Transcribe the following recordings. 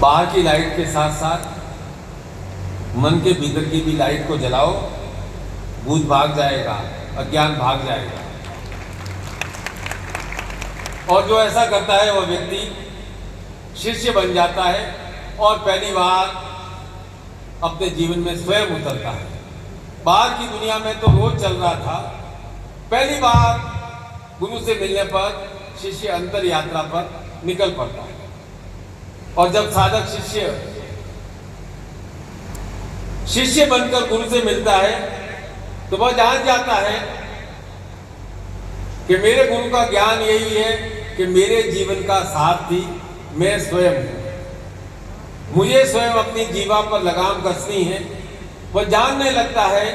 बाहर की लाइट के साथ साथ मन के भीतर की भी लाइट को जलाओ, भूत भाग जाएगा, अज्ञान भाग जाएगा। और जो ऐसा करता है वह व्यक्ति शिष्य बन जाता है और पहली बार अपने जीवन में स्वयं उतरता है। बाहर की दुनिया में तो रोज चल रहा था, पहली बार गुरु से मिलने पर शिष्य अंतर यात्रा पर निकल पड़ता है। और जब साधक शिष्य बनकर गुरु से मिलता है तो वह जान जाता है कि मेरे गुरु का ज्ञान यही है कि मेरे जीवन का सारथी मैं स्वयं हूं। मुझे स्वयं अपनी जीवा पर लगाम कसनी है। वह जानने लगता है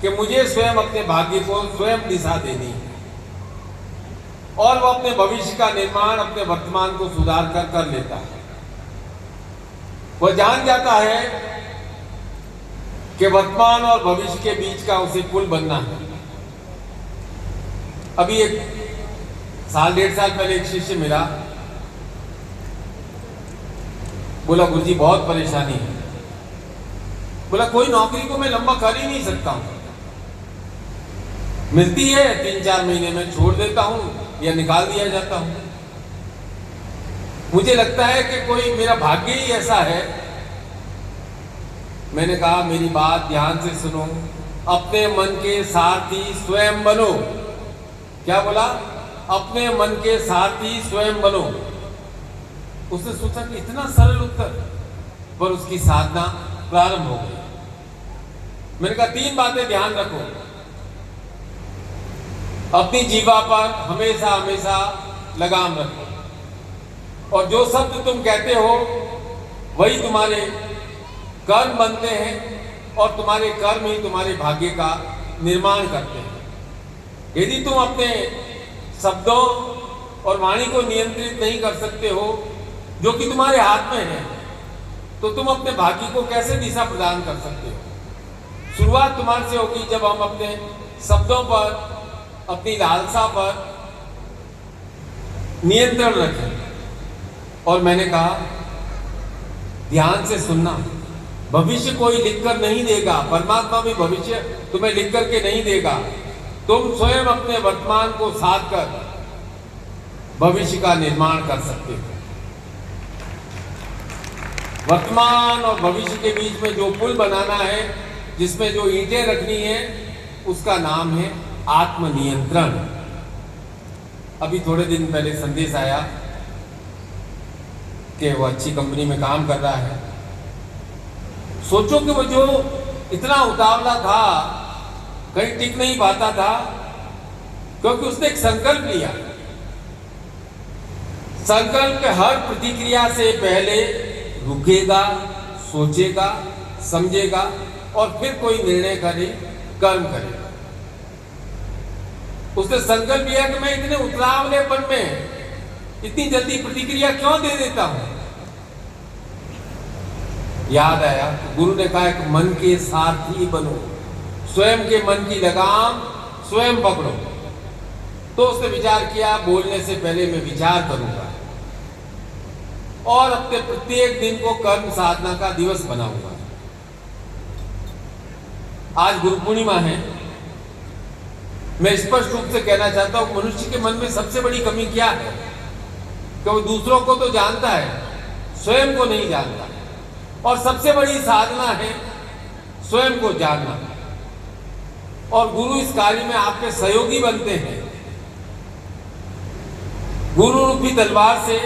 कि मुझे स्वयं अपने भाग्य को स्वयं दिशा देनी है और वह अपने भविष्य का निर्माण अपने वर्तमान को सुधार कर लेता है। वह जान जाता है कि वर्तमान और भविष्य के बीच का उसे पुल बनना है। अभी एक साल डेढ़ साल पहले एक शिष्य मिला, बोला गुरुजी बहुत परेशानी है। बोला कोई नौकरी को मैं लंबा कर ही नहीं सकता हूं, मिलती है 3-4 महीने में छोड़ देता हूं या निकाल दिया जाता हूं। मुझे लगता है कि कोई मेरा भाग्य ही ऐसा है। मैंने कहा मेरी बात ध्यान से सुनो, अपने मन के सारथी स्वयं बनो। क्या बोला? अपने मन के सारथी स्वयं बनो। उसने सोचा कि इतना सरल उत्तर, पर उसकी साधना प्रारंभ हो गई। मैंने कहा 3 बातें ध्यान रखो। अपनी जीवा पर हमेशा हमेशा लगाम रखो और जो शब्द तुम कहते हो वही तुम्हारे कर्म बनते हैं और तुम्हारे कर्म ही तुम्हारे भाग्य का निर्माण करते हैं। यदि तुम अपने शब्दों और वाणी को नियंत्रित नहीं कर सकते हो, जो कि तुम्हारे हाथ में है, तो तुम अपने भाग्य को कैसे दिशा प्रदान कर सकते हो? शुरुआत तुम्हारे से होगी जब हम अपने शब्दों पर, अपनी लालसा पर नियंत्रण रखें। और मैंने कहा ध्यान से सुनना, भविष्य कोई लिखकर नहीं देगा, परमात्मा भी भविष्य तुम्हें लिख करके नहीं देगा। तुम स्वयं अपने वर्तमान को साध कर भविष्य का निर्माण कर सकते हो। वर्तमान और भविष्य के बीच में जो पुल बनाना है, जिसमें जो ईंटें रखनी है, उसका नाम है आत्मनियंत्रण। अभी थोड़े दिन पहले संदेश आया कि वो अच्छी कंपनी में काम कर रहा है। सोचो कि वो जो इतना उतावला था, कहीं टिक नहीं पाता था, क्योंकि उसने एक संकल्प लिया। संकल्प के हर प्रतिक्रिया से पहले रुकेगा, सोचेगा, समझेगा और फिर कोई निर्णय करे, कर्म करेगा। उसने संकल्प लिया कि मैं इतने उतावलेपन में इतनी जल्दी प्रतिक्रिया क्यों दे देता हूं। याद आया गुरु ने कहा कि मन के सारथी बनो, स्वयं के मन की लगाम स्वयं पकड़ो। तो उसने विचार किया, बोलने से पहले मैं विचार करूंगा और अपने प्रत्येक दिन को कर्म साधना का दिवस बनाऊंगा। आज गुरु पूर्णिमा है। मैं स्पष्ट रूप से कहना चाहता हूं, मनुष्य के मन में सबसे बड़ी कमी क्या है कि वो दूसरों को तो जानता है, स्वयं को नहीं जानता। और सबसे बड़ी साधना है स्वयं को जानना। और गुरु इस कार्य में आपके सहयोगी बनते हैं। गुरु रूपी तलवार से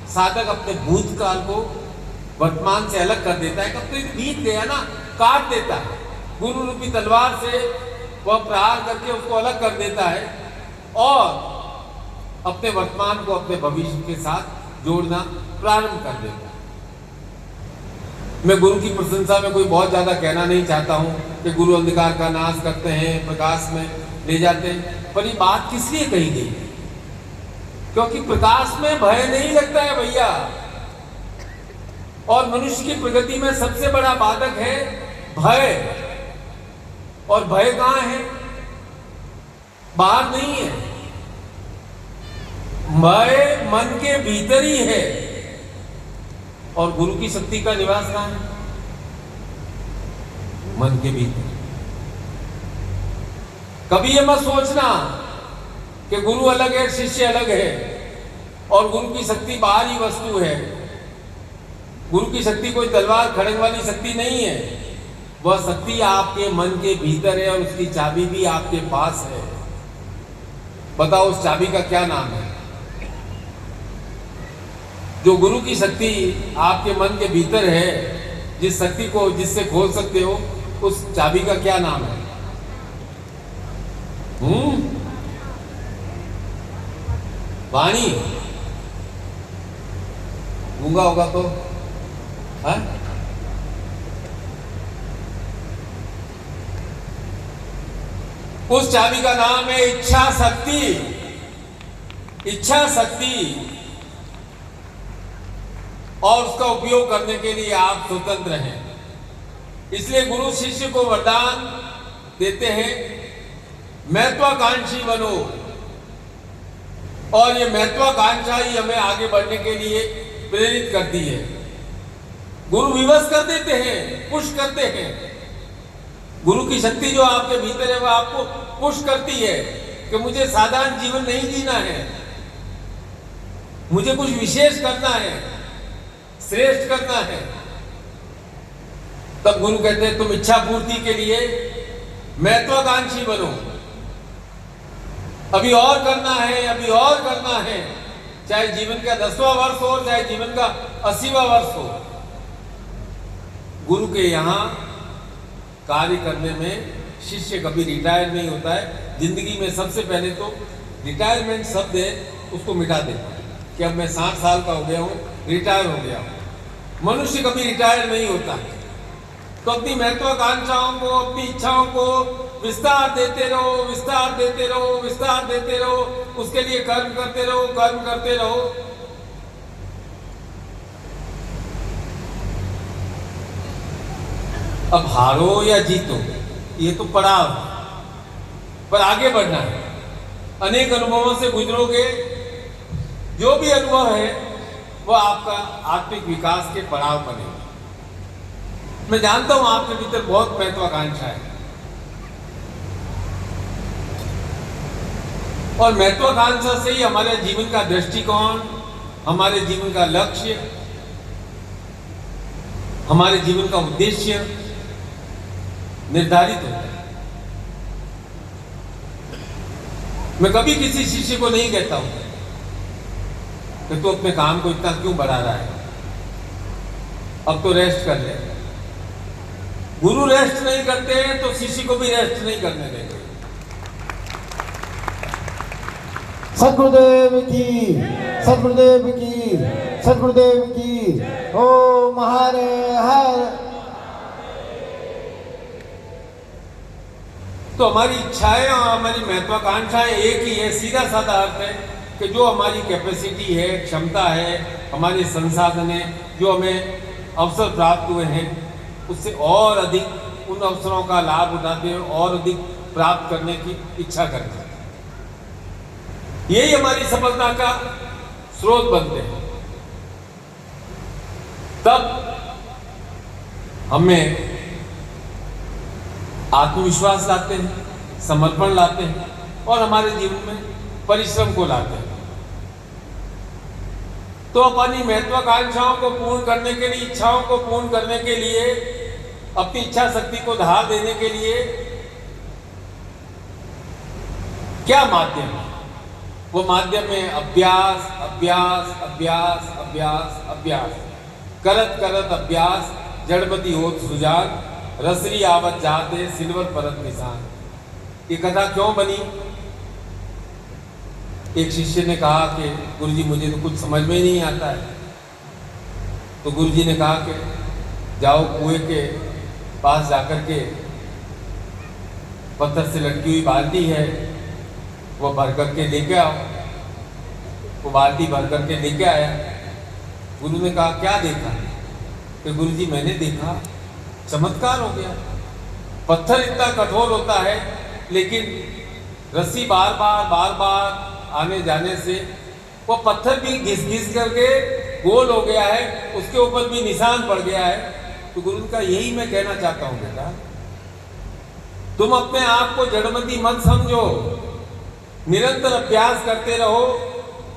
साधक अपने भूतकाल को वर्तमान से अलग कर देता है। कब तो बीत गया ना, काट देता है। गुरु रूपी तलवार से वह प्रहार करके उसको अलग कर देता है और अपने वर्तमान को अपने भविष्य के साथ जोड़ना प्रारंभ कर देता है। मैं गुरु की प्रशंसा में कोई बहुत ज्यादा कहना नहीं चाहता हूं कि गुरु अंधकार का नाश करते हैं, प्रकाश में ले जाते हैं, पर ये बात किस लिए कही गई? क्योंकि प्रकाश में भय नहीं लगता है भैया। और मनुष्य की प्रगति में सबसे बड़ा बाधक है भय। और भय कहां है? बाहर नहीं है, भय मन के भीतर ही है। और गुरु की शक्ति का निवास कहाँ है? मन के भीतर। कभी ये मत सोचना कि गुरु अलग है, शिष्य अलग है और गुरु की शक्ति बाहरी वस्तु है। गुरु की शक्ति कोई तलवार खड़ंग वाली शक्ति नहीं है। वह शक्ति आपके मन के भीतर है और उसकी चाबी भी आपके पास है। बताओ उस चाबी का क्या नाम है? जो गुरु की शक्ति आपके मन के भीतर है, जिस शक्ति को जिससे खोल सकते हो, उस चाबी का क्या नाम है? वाणी। गूंगा होगा तो है? उस चाबी का नाम है इच्छा शक्ति। इच्छा शक्ति, और उसका उपयोग करने के लिए आप स्वतंत्र हैं। इसलिए गुरु शिष्य को वरदान देते हैं, महत्वाकांक्षी बनो। और ये महत्वाकांक्षा ही हमें आगे बढ़ने के लिए प्रेरित करती है। गुरु विवश कर देते हैं, पुश करते हैं। गुरु की शक्ति जो आपके भीतर है वह आपको पुश करती है कि मुझे साधारण जीवन नहीं जीना है, मुझे कुछ विशेष करना है, श्रेष्ठ करना है। तब गुरु कहते हैं तुम इच्छा पूर्ति के लिए महत्वाकांक्षी बनो। अभी और करना है, अभी और करना है। चाहे जीवन का 10वां वर्ष हो, चाहे जीवन का 80वां वर्ष हो। गुरु के यहाँ कार्य करने में शिष्य कभी रिटायर नहीं होता है। जिंदगी में सबसे पहले तो रिटायरमेंट शब्द है, उसको मिटा देता है कि अब मैं 60 साल का हो गया हूँ, रिटायर हो गया हूँ। मनुष्य कभी रिटायर नहीं होता। तो अपनी महत्वाकांक्षाओं को, अपनी इच्छाओं को विस्तार देते रहो, विस्तार देते रहो, विस्तार देते रहो। उसके लिए कर्म करते रहो, कर्म करते रहो। अब हारो या जीतो ये तो पड़ाव, पर आगे बढ़ना है। अनेक अनुभवों से गुजरोगे। जो भी अनुभव है वह आपका आत्मिक विकास के पड़ाव बनेगा। मैं जानता हूं आपके भीतर बहुत महत्वाकांक्षा है, और महत्वाकांक्षा से ही हमारे जीवन का दृष्टिकोण, हमारे जीवन का लक्ष्य, हमारे जीवन का उद्देश्य निर्धारित होता है। मैं कभी किसी शिष्य को नहीं कहता हूं कि तू अपने काम को इतना क्यों बढ़ा रहा है, अब तो रेस्ट कर ले। गुरु रेस्ट नहीं करते हैं तो शिष्य को भी रेस्ट नहीं करने देंगे। सद्गुरुदेव की, सद्गुरुदेव की, सद्गुरुदेव की। ओम हरे हर। तो हमारी इच्छाएं और हमारी महत्वाकांक्षाएं एक ही है। सीधा साधा अर्थ है कि जो हमारी कैपेसिटी है, क्षमता है, हमारे संसाधन है, जो हमें अवसर प्राप्त हुए हैं, उससे और अधिक उन अवसरों का लाभ उठाते हैं, और अधिक प्राप्त करने की इच्छा करते हैं। यही हमारी सफलता का स्रोत बनते हैं। तब हमें आत्मविश्वास लाते हैं, समर्पण लाते हैं, और हमारे जीवन में परिश्रम को लाते हैं। तो अपनी महत्वाकांक्षाओं को पूर्ण करने के लिए, इच्छाओं को पूर्ण करने के लिए, अपनी इच्छा शक्ति को धार देने के लिए क्या माध्यम है? वो माध्यम है अभ्यास, अभ्यास, अभ्यास, अभ्यास, अभ्यास। करत करत अभ्यास जड़मति होत सुजान, रसरी आवत जाते सिल्वर परत निशान। ये कथा क्यों बनी? एक शिष्य ने कहा कि गुरुजी मुझे तो कुछ समझ में ही नहीं आता है। तो गुरुजी ने कहा कि जाओ कुएं के पास जाकर के पत्थर से लटकी हुई बाल्टी है, वो भर करके लेके आओ। वो बाल्टी भर करके लेके आया। गुरु ने कहा क्या देखा? कि गुरुजी मैंने देखा चमत्कार हो गया। पत्थर इतना कठोर होता है, लेकिन रस्सी बार बार आने जाने से वो पत्थर भी घिस घिस करके गोल हो गया है, उसके ऊपर भी निशान पड़ गया है। तो गुरु का यही मैं कहना चाहता हूं बेटा, तुम अपने आप को जड़मती मत समझो, निरंतर अभ्यास करते रहो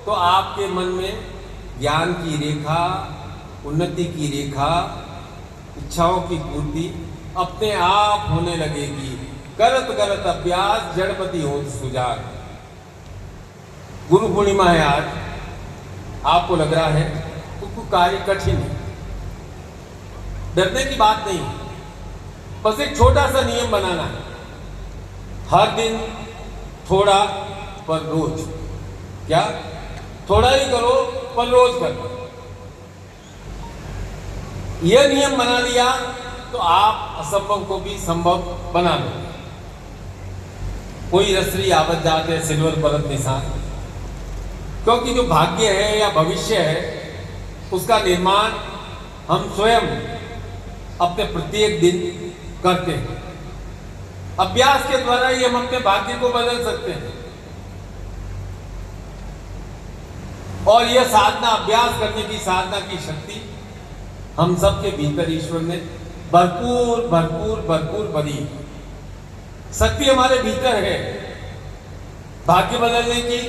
तो आपके मन में ज्ञान की रेखा, उन्नति की रेखा, इच्छाओं की पूर्ति अपने आप होने लगेगी। करत करत अभ्यास जड़मती हो सुजान। गुरु पूर्णिमा है आज, आपको लग रहा है तो कार्य कठिन है, डरने की बात नहीं है। बस एक छोटा सा नियम बनाना है, हर दिन थोड़ा पर रोज। क्या? थोड़ा ही करो पर रोज करो। यह नियम बना लिया तो आप असंभव को भी संभव बना लो। कोई रसरी आवत जात है, सिल्वर परत निशान। क्योंकि जो भाग्य है या भविष्य है उसका निर्माण हम स्वयं अपने प्रत्येक दिन करते हैं। अभ्यास के द्वारा ही हम अपने भाग्य को बदल सकते हैं। और यह साधना, अभ्यास करने की साधना की शक्ति हम सबके भीतर ईश्वर ने भरपूर भरपूर भरपूर भरी है। शक्ति हमारे भीतर है, भाग्य बदलने की,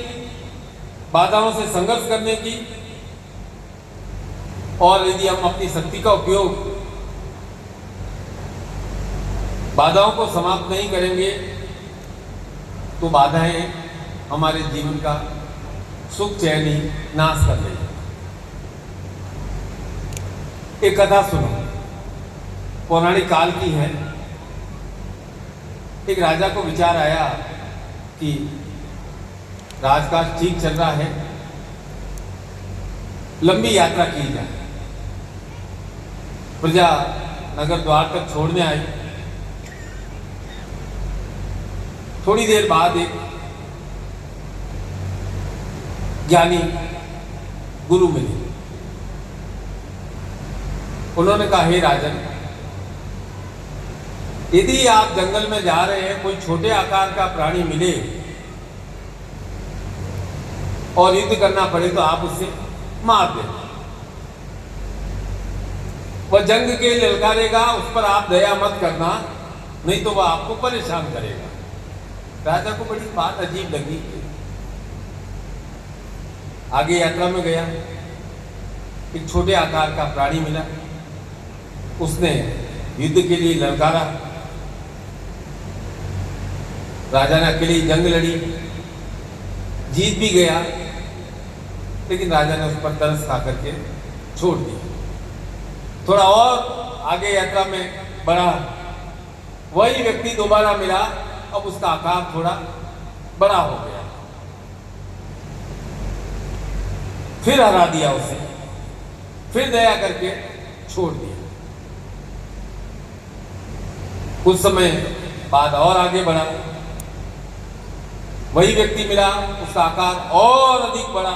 बाधाओं से संघर्ष करने की। और यदि हम अपनी शक्ति का उपयोग बाधाओं को समाप्त नहीं करेंगे तो बाधाएं हमारे जीवन का सुख चैन ही नाश कर देंगे। एक कथा सुनो, पौराणिक काल की है। एक राजा को विचार आया कि राजकाज ठीक चल रहा है, लंबी यात्रा की जाए। प्रजा नगर द्वार तक छोड़ने आई। थोड़ी देर बाद एक ज्ञानी गुरु मिले। उन्होंने कहा, हे राजन, यदि आप जंगल में जा रहे हैं, कोई छोटे आकार का प्राणी मिले और युद्ध करना पड़े तो आप उससे मार दें। वह जंग के लिए ललकारेगा, उस पर आप दया मत करना, नहीं तो वह आपको परेशान करेगा। राजा को बड़ी बात अजीब लगी। आगे यात्रा में गया, एक छोटे आकार का प्राणी मिला, उसने युद्ध के लिए ललकारा। राजा ने अकेली जंग लड़ी, जीत भी गया, लेकिन राजा ने उस पर तरस खा करके छोड़ दिया। थोड़ा और आगे यात्रा में बढ़ा, वही व्यक्ति दोबारा मिला। अब उसका आकार थोड़ा बड़ा हो गया, फिर हरा दिया उसे, फिर दया करके छोड़ दिया। कुछ समय बाद और आगे बढ़ा, वही व्यक्ति मिला, उसका आकार और अधिक बढ़ा,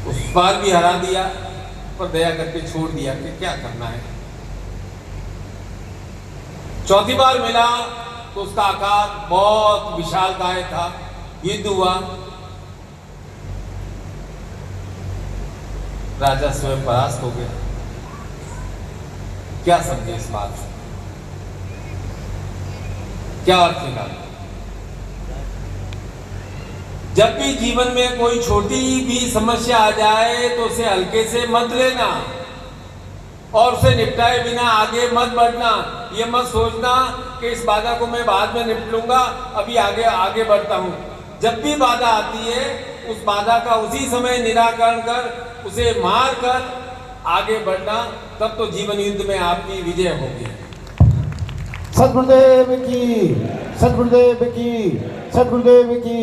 उस बार भी हरा दिया, पर दया करके छोड़ दिया कि क्या करना है। चौथी बार मिला तो उसका आकार बहुत विशालकाय था। युद्ध हुआ, राजा स्वयं परास्त हो गया। क्या समझे इस बात से? क्या अर्थ निकाला? जब भी जीवन में कोई छोटी भी समस्या आ जाए तो उसे हल्के से मत लेना और उसे निपटाए बिना आगे मत बढ़ना। ये मत सोचना कि इस बाधा को मैं बाद में निपट लूंगा, अभी आगे बढ़ता हूं। जब भी बाधा आती है उस बाधा का उसी समय निराकरण कर, उसे मार कर आगे बढ़ना, तब तो जीवन युद्ध में आपकी विजय होगी। सद्गुरुदेव की, सद्गुरुदेव की, सद्गुरुदेव की,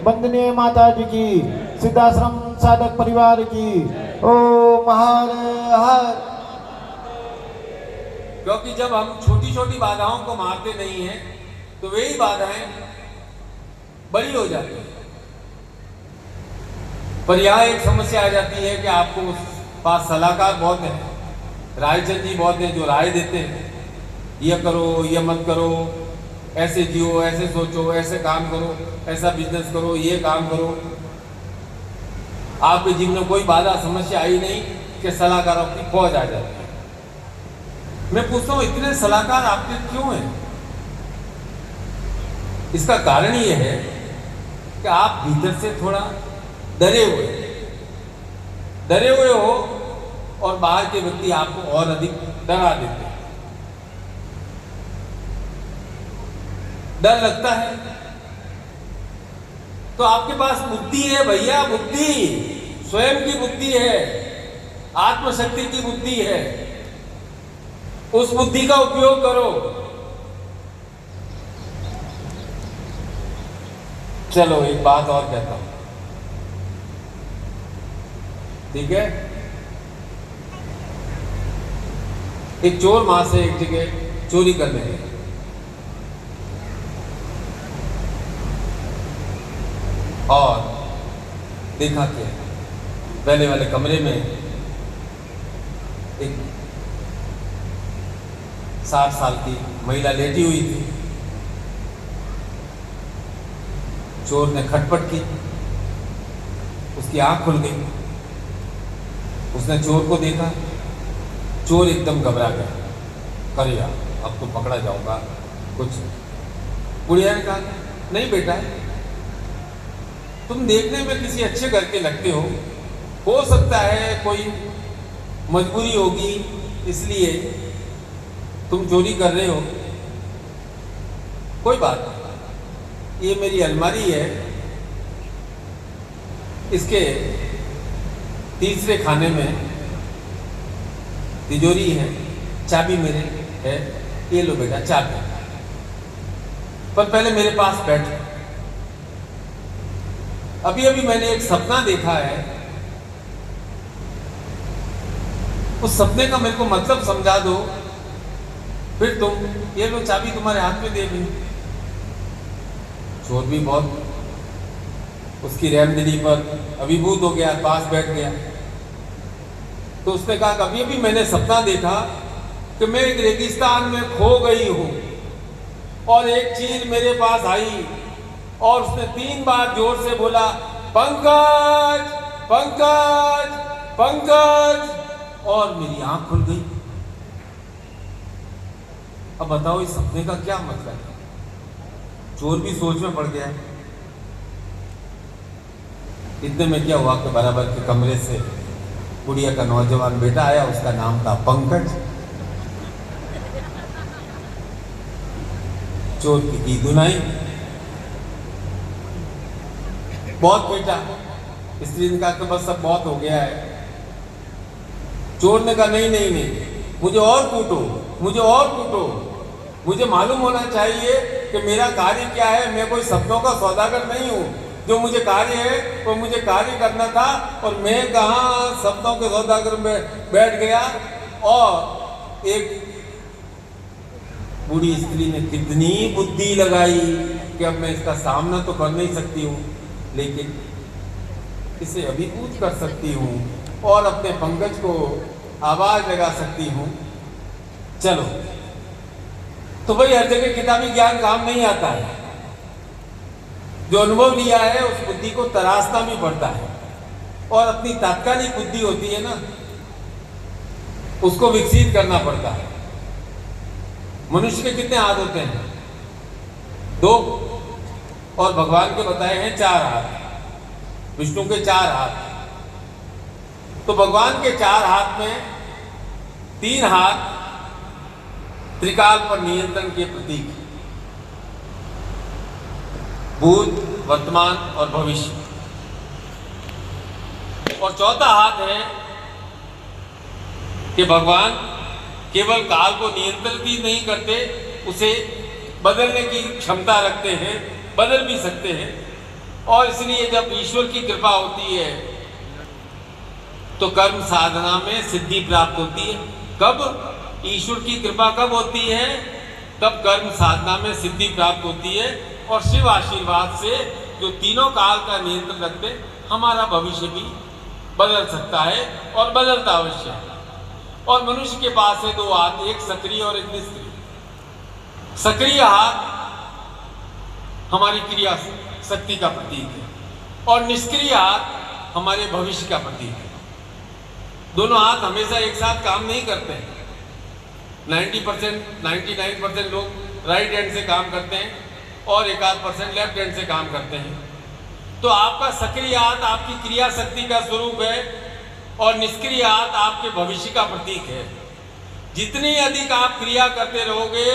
वंदनीय माता जी की, सिद्धाश्रम साधक परिवार की। ओम हर हर। क्योंकि जब हम छोटी छोटी बाधाओं को मारते नहीं हैं तो वही बाधाएं बड़ी हो जाती हैं। पर यहाँ एक समस्या आ जाती है कि आपको उस पास सलाहकार बहुत है, रायचंद जी बहुत हैं जो राय देते हैं, यह करो, यह मत करो, ऐसे जियो, ऐसे सोचो, ऐसे काम करो, ऐसा बिजनेस करो, ये काम करो। आपके जीवन में कोई बाधा समस्या आई नहीं कि सलाहकारों की फौज आ जाती है। मैं पूछता हूं इतने सलाहकार आपके क्यों हैं? इसका कारण यह है कि आप भीतर से थोड़ा डरे हुए हो और बाहर के व्यक्ति आपको और अधिक डरा देते हैं। डर लगता है तो आपके पास बुद्धि है भैया, बुद्धि स्वयं की बुद्धि है, आत्मशक्ति की बुद्धि है। उस बुद्धि का उपयोग करो। चलो एक बात और कहता हूं, ठीक है? एक चोर मां से एक जगह चोरी करने गया। और देखा कि पहले वाले कमरे में एक 60 साल की महिला लेटी हुई थी। चोर ने खटपट की, उसकी आंख खुल गई। उसने चोर को देखा, चोर एकदम घबरा गया, करेगा अब तो पकड़ा जाऊंगा कुछ। बुढ़िया ने कहा, नहीं बेटा, तुम देखने में किसी अच्छे घर के लगते हो सकता है कोई मजबूरी होगी इसलिए तुम चोरी कर रहे हो, कोई बात नहीं। ये मेरी अलमारी है, इसके तीसरे खाने में तिजोरी है, चाबी मेरे है, ये लो बेटा चाबी। पर पहले मेरे पास बैठ, अभी अभी मैंने एक सपना देखा है, उस सपने का मेरे को मतलब समझा दो, फिर तुम ये लो चाबी तुम्हारे हाथ में दे दी। चोर भी बहुत उसकी रहमदिली पर अभिभूत हो गया, पास बैठ गया। तो उसने कहा कि अभी अभी मैंने सपना देखा कि मैं एक रेगिस्तान में खो गई हूं और एक चील मेरे पास आई और उसने 3 बार जोर से बोला, पंकज पंकज पंकज, और मेरी आंख खुल गई। अब बताओ इस सपने का क्या मतलब है? चोर भी सोच में पड़ गया। इतने में क्या हुआ कि बराबर के कमरे से बुढ़िया का नौजवान बेटा आया, उसका नाम था पंकज। चोर की दुनाई, बहुत बेटा। स्त्री ने कहा कि बस अब बहुत हो गया है। चोर ने कहा नहीं नहीं नहीं, मुझे और कूटो, मुझे और कूटो, मुझे मालूम होना चाहिए कि मेरा कार्य क्या है। मैं कोई सपनों का सौदागर नहीं हूं, जो मुझे कार्य है वो मुझे कार्य करना था, और मैं कहाँ सपनों के सौदागर में बैठ गया। और एक बूढ़ी स्त्री ने कितनी बुद्धि लगाई कि अब मैं इसका सामना तो कर नहीं सकती हूँ, लेकिन इसे अभिभूत कर सकती हूँ और अपने पंकज को आवाज लगा सकती हूँ। चलो, तो भाई हर जगह किताबी ज्ञान काम नहीं आता है। जो अनुभव लिया है उस बुद्धि को तराशना भी पड़ता है, और अपनी तात्कालिक बुद्धि होती है ना, उसको विकसित करना पड़ता है। मनुष्य के कितने हाथ होते हैं? 2, और भगवान के बताए हैं 4 हाथ। विष्णु के 4 हाथ। तो भगवान के 4 हाथ में 3 हाथ त्रिकाल पर नियंत्रण के प्रतीक, भूत, वर्तमान और भविष्य। और 4था हाथ है कि भगवान केवल काल को नियंत्रित ही नहीं करते, उसे बदलने की क्षमता रखते हैं, बदल भी सकते हैं। और इसलिए जब ईश्वर की कृपा होती है तो कर्म साधना में सिद्धि प्राप्त होती है। कब? ईश्वर की कृपा कब होती है? तब कर्म साधना में सिद्धि प्राप्त होती है। और शिव आशीर्वाद से जो तीनों काल का नियंत्रण रखते, हमारा भविष्य भी बदल सकता है, और बदलता अवश्य है। और मनुष्य के पास है 2 हाथ, एक सक्रिय और एक निष्क्रिय। सक्रिय हाथ हमारी क्रिया शक्ति का प्रतीक है, और निष्क्रिय हाथ हमारे भविष्य का प्रतीक है। दोनों हाथ हमेशा एक साथ काम नहीं करते हैं। 90% 99% लोग राइट हैंड से काम करते हैं और 1% लेफ्ट हैंड से काम करते हैं। तो आपका सक्रिय हाथ आपकी क्रिया शक्ति का स्वरूप है और निष्क्रिय हाथ आपके भविष्य का प्रतीक है। जितनी अधिक आप क्रिया करते रहोगे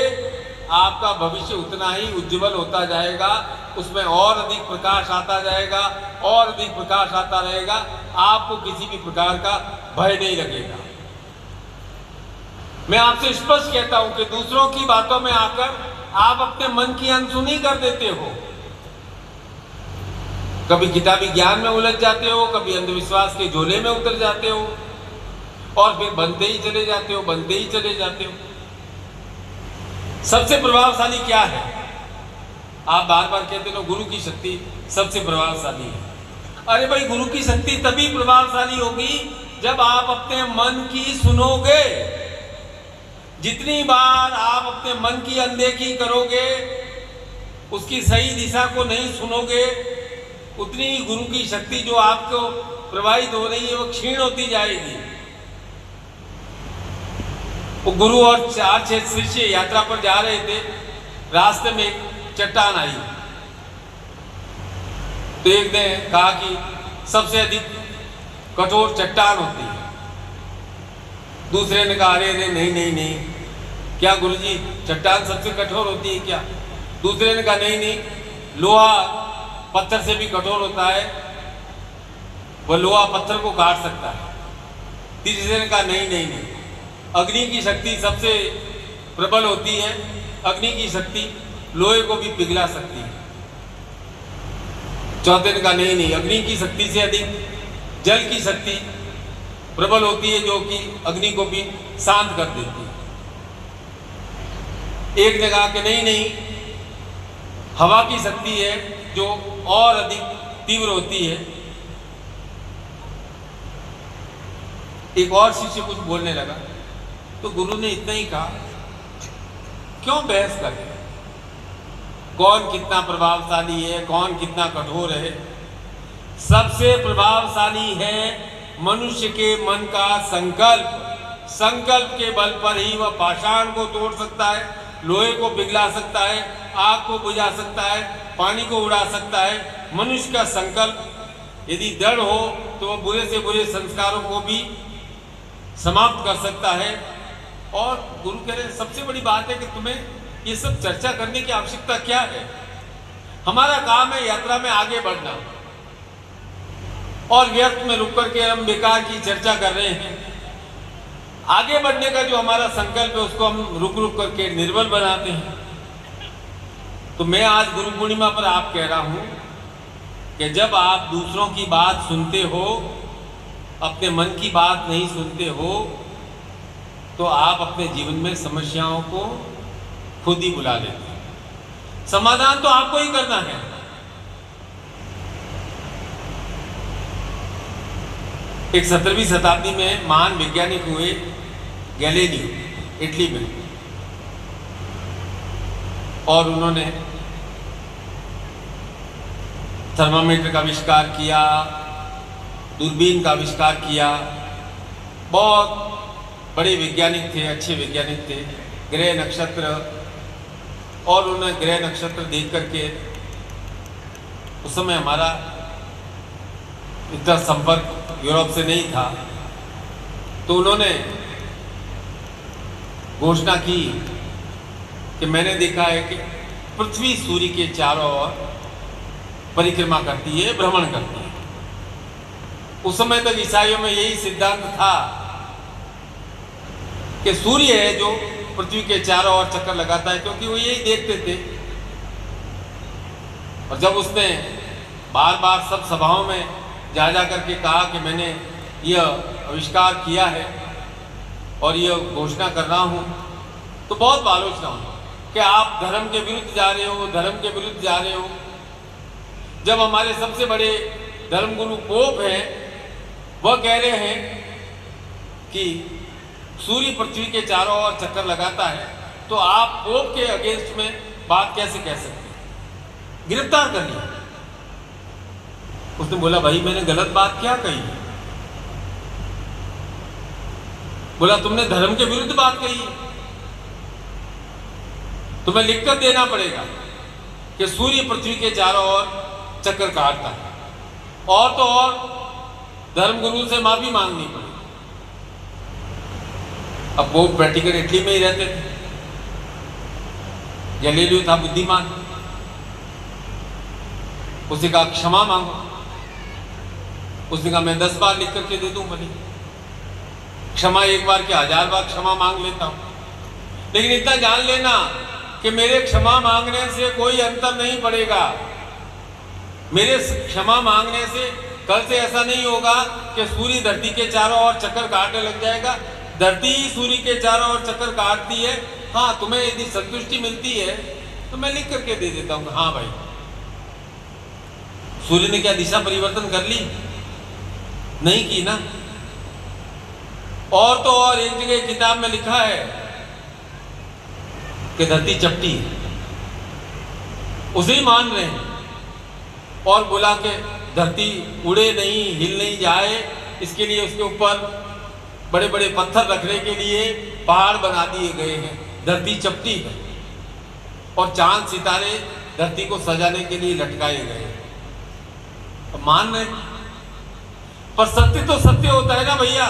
आपका भविष्य उतना ही उज्जवल होता जाएगा, उसमें और अधिक प्रकाश आता जाएगा और अधिक प्रकाश आता रहेगा। आपको किसी भी प्रकार का भय नहीं लगेगा। मैं आपसे स्पष्ट कहता हूं कि दूसरों की बातों में आकर आप अपने मन की अनसुनी कर देते हो। कभी किताबी ज्ञान में उलझ जाते हो, कभी अंधविश्वास के झोले में उतर जाते हो और फिर बनते ही चले जाते हो, बनते ही चले जाते हो। सबसे प्रभावशाली क्या है? आप बार बार कहते हो गुरु की शक्ति सबसे प्रभावशाली है। अरे भाई, गुरु की शक्ति तभी प्रभावशाली होगी जब आप अपने मन की सुनोगे। जितनी बार आप अपने मन की अनदेखी करोगे, उसकी सही दिशा को नहीं सुनोगे, उतनी ही गुरु की शक्ति जो आपको प्रवाहित हो रही है वो क्षीण होती जाएगी। वो गुरु और 4-6 शिष्य यात्रा पर जा रहे थे। रास्ते में एक चट्टान आई तो एक ने कहा कि सबसे अधिक कठोर चट्टान होती है। दूसरे ने कहा अरे अरे नहीं नहीं नहीं, क्या गुरुजी चट्टान सबसे कठोर होती है क्या? दूसरे ने कहा नहीं नहीं, लोहा पत्थर से भी कठोर होता है, वह लोहा पत्थर को काट सकता है। तीसरे ने कहा नहीं नहीं नहीं, अग्नि की शक्ति सबसे प्रबल होती है। अग्नि की शक्ति लोहे को भी पिघला सकती है। चौथे ने कहा नहीं नहीं, अग्नि की शक्ति से अधिक जल की शक्ति प्रबल होती है जो कि अग्नि को भी शांत कर देती है। एक ने कहा कि नहीं नहीं, हवा की शक्ति है जो और अधिक तीव्र होती है। एक और शिष्य कुछ बोलने लगा तो गुरु ने इतना ही कहा, क्यों बहस करे? कौन कितना प्रभावशाली है, कौन कितना कठोर है? सबसे प्रभावशाली है मनुष्य के मन का संकल्प। संकल्प के बल पर ही वह पाषाण को तोड़ सकता है, लोहे को पिघला सकता है, आग को बुझा सकता है, पानी को उड़ा सकता है। मनुष्य का संकल्प यदि दृढ़ हो तो वह बुरे से बुरे संस्कारों को भी समाप्त कर सकता है। और गुरु कह रहे सबसे बड़ी बात है कि तुम्हें ये सब चर्चा करने की आवश्यकता क्या है? हमारा काम है यात्रा में आगे बढ़ना, और व्यर्थ में रुक करके हम बेकार की चर्चा कर रहे हैं। आगे बढ़ने का जो हमारा संकल्प है उसको हम रुक रुक करके निर्बल बनाते हैं। तो मैं आज गुरु पूर्णिमा पर आप कह रहा हूं कि जब आप दूसरों की बात सुनते हो, अपने मन की बात नहीं सुनते हो, तो आप अपने जीवन में समस्याओं को खुद ही बुला लेते हैं। समाधान तो आपको ही करना है। एक 17वीं शताब्दी में महान वैज्ञानिक हुए गैलीलियो, इटली में, और उन्होंने थर्मामीटर का आविष्कार किया, दूरबीन का आविष्कार किया। बहुत बड़े वैज्ञानिक थे, अच्छे वैज्ञानिक थे। ग्रह नक्षत्र, और उन्होंने ग्रह नक्षत्र देख करके, उस समय हमारा इतना संपर्क यूरोप से नहीं था, तो उन्होंने घोषणा की कि मैंने देखा है कि पृथ्वी सूर्य के चारों ओर परिक्रमा करती है, भ्रमण करती है। उस समय तक ईसाइयों में यही सिद्धांत था कि सूर्य है जो पृथ्वी के चारों ओर चक्कर लगाता है, क्योंकि वो यही देखते थे। और जब उसने बार बार सब सभाओं में जा करके कहा कि मैंने यह आविष्कार किया है और यह घोषणा कर रहा हूँ, तो बहुत आलोचना हुई कि आप धर्म के विरुद्ध जा रहे हो, धर्म के विरुद्ध जा रहे हो। जब हमारे सबसे बड़े धर्मगुरु पोप हैं, वह कह रहे हैं कि सूर्य पृथ्वी के चारों ओर चक्कर लगाता है, तो आप पोप के अगेंस्ट में बात कैसे कह सकते हैं? गिरफ्तार कर लिया। उसने बोला भाई मैंने गलत बात क्या कही? बोला तुमने धर्म के विरुद्ध बात कही है, तुम्हें लिखकर देना पड़ेगा कि सूर्य पृथ्वी के चारों ओर चक्कर काटता है, और तो और धर्मगुरु से माफी मांगनी पड़ेगी। अब वो वेटिकन इटली में ही रहते थे, गैलीलियो था बुद्धिमान, उसने कहा क्षमा मांगो। उसने कहा मैं 10 बार लिख करके दे दूं भली, क्षमा एक बार क्या 1000 बार क्षमा मांग लेता हूं, लेकिन इतना जान लेना कि मेरे क्षमा मांगने से कोई अंतर नहीं पड़ेगा। मेरे क्षमा मांगने से कल से ऐसा नहीं होगा कि सूर्य धरती के चारों ओर चक्कर काटने लग जाएगा। धरती ही सूर्य के चारों ओर चक्कर काटती है। हाँ, तुम्हें यदि संतुष्टि मिलती है तो मैं लिख करके दे देता हूं। हाँ भाई, सूर्य ने क्या दिशा परिवर्तन कर ली? नहीं की ना। और तो और एक जगह किताब में लिखा है कि धरती चपटी है, उसे ही मान रहे हैं और बुला के धरती उड़े नहीं, हिल नहीं जाए, इसके लिए उसके ऊपर बड़े बड़े पत्थर रखने के लिए पहाड़ बना दिए गए हैं। धरती चपटी है और चांद सितारे धरती को सजाने के लिए लटकाए गए। अब मान रहे, पर सत्य तो सत्य होता है ना भैया।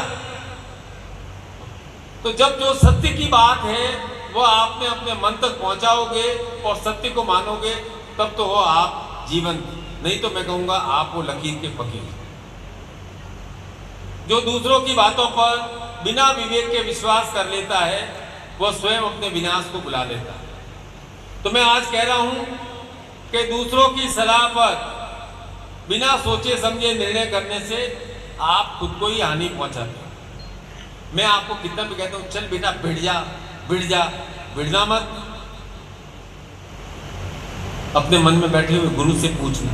तो जब जो सत्य की बात है वो आपने अपने मन तक पहुंचाओगे और सत्य को मानोगे, तब तो हो आप जीवंत। नहीं तो मैं कहूंगा आप वो लकीर के फकीर, जो दूसरों की बातों पर बिना विवेक के विश्वास कर लेता है, वह स्वयं अपने विनाश को बुला लेता है। तो मैं आज कह रहा हूं कि दूसरों की सलाह पर बिना सोचे समझे निर्णय करने से आप खुद को ही हानि पहुंचाते हैं। मैं आपको कितना भी कहता हूं, चल बेटा भिड़ जा, भिड़ जा, भिड़ना मत। अपने मन में बैठे हुए गुरु से पूछना,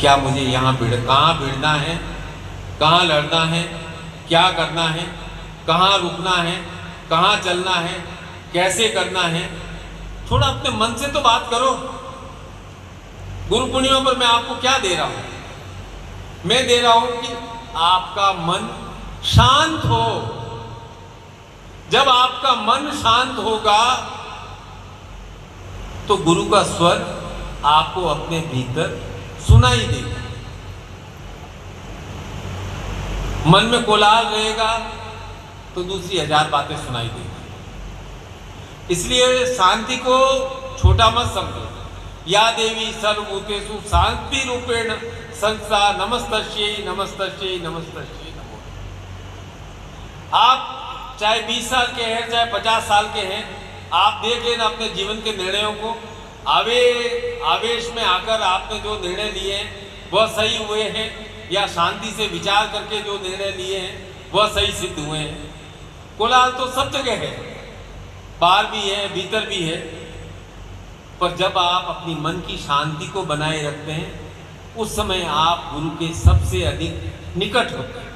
क्या मुझे यहाँ कहाँ भिड़ना है, कहाँ लड़ना है, क्या करना है, कहाँ रुकना है, कहाँ चलना है, कैसे करना है। थोड़ा अपने मन से तो बात करो। गुरु पूर्णिमा पर मैं आपको क्या दे रहा हूं? मैं दे रहा हूं कि आपका मन शांत हो। जब आपका मन शांत होगा तो गुरु का स्वर आपको अपने भीतर सुनाई देगा। मन में कोलाहल रहेगा तो दूसरी 1000 बातें सुनाई देगी। इसलिए शांति को छोटा मत समझो। या देवी सर्वभूतेषु शांति रूपेण संस्था नमस्तस्यै नमस्तस्यै नमस्तस्यै नमो। आप चाहे 20 साल के हैं, चाहे 50 साल के हैं, आप देख लेना अपने जीवन के निर्णयों को। आवेश में आकर आपने जो निर्णय लिए हैं वह सही हुए हैं, या शांति से विचार करके जो निर्णय लिए हैं वह सही सिद्ध हुए हैं। कोलाहल तो सब जगह है, बाहर भी है, भीतर भी है, पर जब आप अपनी मन की शांति को बनाए रखते हैं उस समय आप गुरु के सबसे अधिक निकट होते हैं।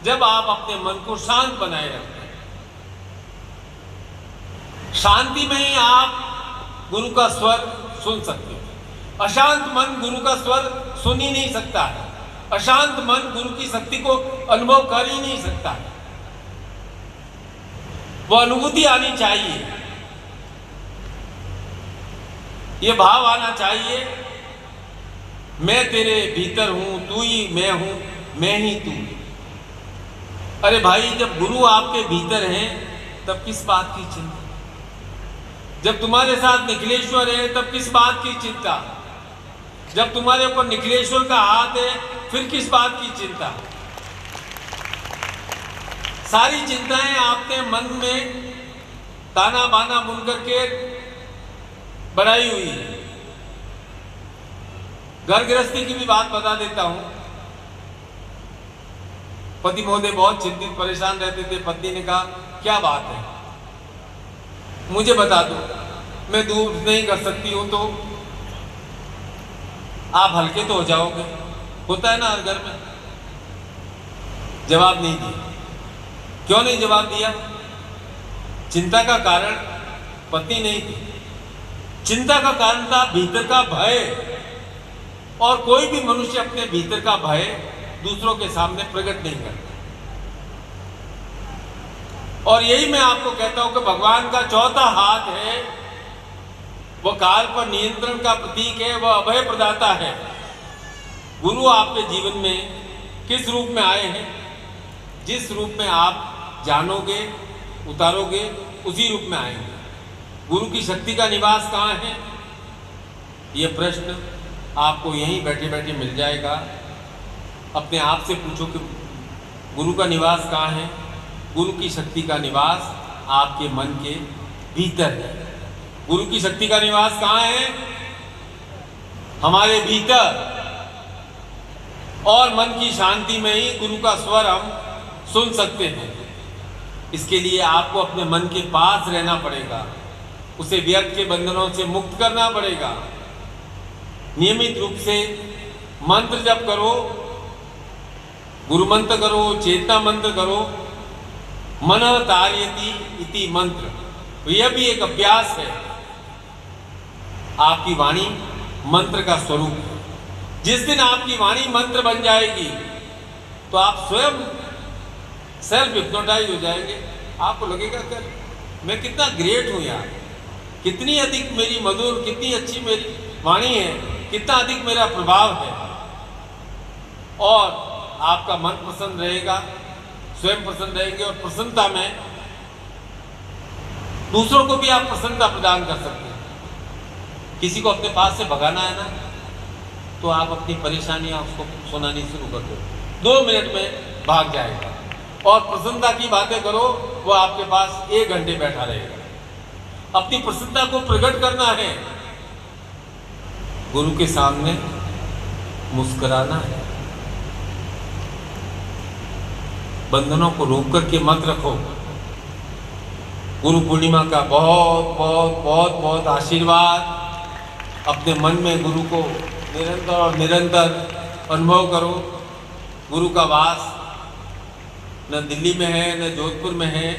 जब आप अपने मन को शांत बनाए रखते हैं, शांति में ही आप गुरु का स्वर सुन सकते हैं। अशांत मन गुरु का स्वर सुन ही नहीं सकता है। अशांत मन गुरु की शक्ति को अनुभव कर ही नहीं सकता है। वो अनुभूति आनी चाहिए, ये भाव आना चाहिए, मैं तेरे भीतर हूं, तू ही मैं हूं, मैं ही तू। अरे भाई, जब गुरु आपके भीतर हैं तब किस बात की चिंता? जब तुम्हारे साथ निखिलेश्वर है तब किस बात की चिंता? जब तुम्हारे ऊपर निखिलेश्वर का हाथ है फिर किस बात की चिंता? सारी चिंताएं आपने मन में ताना बाना बुन करके बढ़ाई हुई है। घर गृहस्थी की भी बात बता देता हूं। पति महोदय बहुत चिंतित परेशान रहते थे। पत्नी ने कहा, क्या बात है, मुझे बता दो, मैं दूर नहीं कर सकती हूं तो आप हल्के तो हो जाओगे। होता है ना हर घर में। जवाब नहीं दिया। क्यों नहीं जवाब दिया? चिंता का कारण पत्नी नहीं थी, चिंता का कारण था भीतर का भय। और कोई भी मनुष्य अपने भीतर का भय दूसरों के सामने प्रकट नहीं करता। और यही मैं आपको कहता हूं कि भगवान का चौथा हाथ है, वह काल पर नियंत्रण का प्रतीक है, वह अभय प्रदाता है। गुरु आपके जीवन में किस रूप में आए हैं, जिस रूप में आप जानोगे उतारोगे उसी रूप में आएंगे। गुरु की शक्ति का निवास कहाँ है, यह प्रश्न आपको यहीं बैठे बैठे मिल जाएगा। अपने आप से पूछो कि गुरु का निवास कहाँ है। गुरु की शक्ति का निवास आपके मन के भीतर है। गुरु की शक्ति का निवास कहाँ है, हमारे भीतर। और मन की शांति में ही गुरु का स्वर हम सुन सकते हैं। इसके लिए आपको अपने मन के पास रहना पड़ेगा, उसे व्यर्थ के बंधनों से मुक्त करना पड़ेगा। नियमित रूप से मंत्र जप करो, गुरु मंत्र करो, चेतना मंत्र करो। मनः तारयति इति मंत्र, तो यह भी एक अभ्यास है। आपकी वाणी मंत्र का स्वरूप है। जिस दिन आपकी वाणी मंत्र बन जाएगी तो आप स्वयं सेल्फ हिप्नोटाइज हो जाएंगे। आपको लगेगा कि मैं कितना ग्रेट हूं यार, कितनी अधिक मेरी मधुर, कितनी अच्छी मेरी वाणी है, कितना अधिक मेरा प्रभाव है। और आपका मन प्रसन्न रहेगा, स्वयं प्रसन्न रहेंगे। और प्रसन्नता में दूसरों को भी आप प्रसन्नता प्रदान कर सकते हैं। किसी को अपने पास से भगाना है ना, तो आप अपनी परेशानियां उसको सुनानी शुरू कर दो, 2 मिनट में भाग जाएगा। और प्रसन्नता की बातें करो, वो आपके पास 1 घंटे बैठा रहेगा। अपनी प्रसन्नता को प्रकट करना है, गुरु के सामने मुस्कुराना है। बंधनों को रोक करके मत रखो। गुरु पूर्णिमा का बहुत बहुत बहुत बहुत आशीर्वाद। अपने मन में गुरु को निरंतर और निरंतर अनुभव करो। गुरु का वास न दिल्ली में है न जोधपुर में है,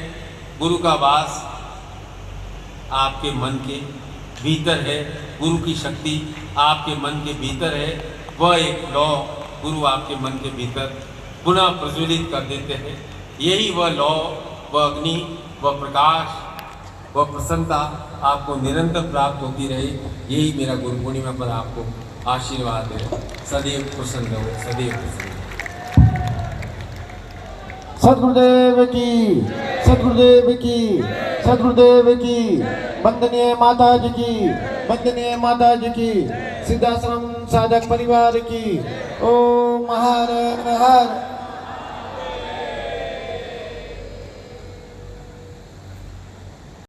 गुरु का वास आपके मन के भीतर है। गुरु की शक्ति आपके मन के भीतर है। वह एक लौ गुरु आपके मन के भीतर पुनः प्रज्वलित कर देते हैं। यही वह लौ, वह अग्नि, वह प्रकाश, वह प्रसन्नता आपको निरंतर प्राप्त होती रहे। यही मेरा गुरु पूर्णिमा पर आपको आशीर्वाद है। सदैव प्रसन्न रहो, सदैव प्रसन्न। सद्गुरुदेव की, सद्गुरुदेव की, सद्गुरुदेव की। वंदनीय माता जी की, वंदनीय माता जी की। सिद्धाश्रम साधक परिवार की। ओम हर हर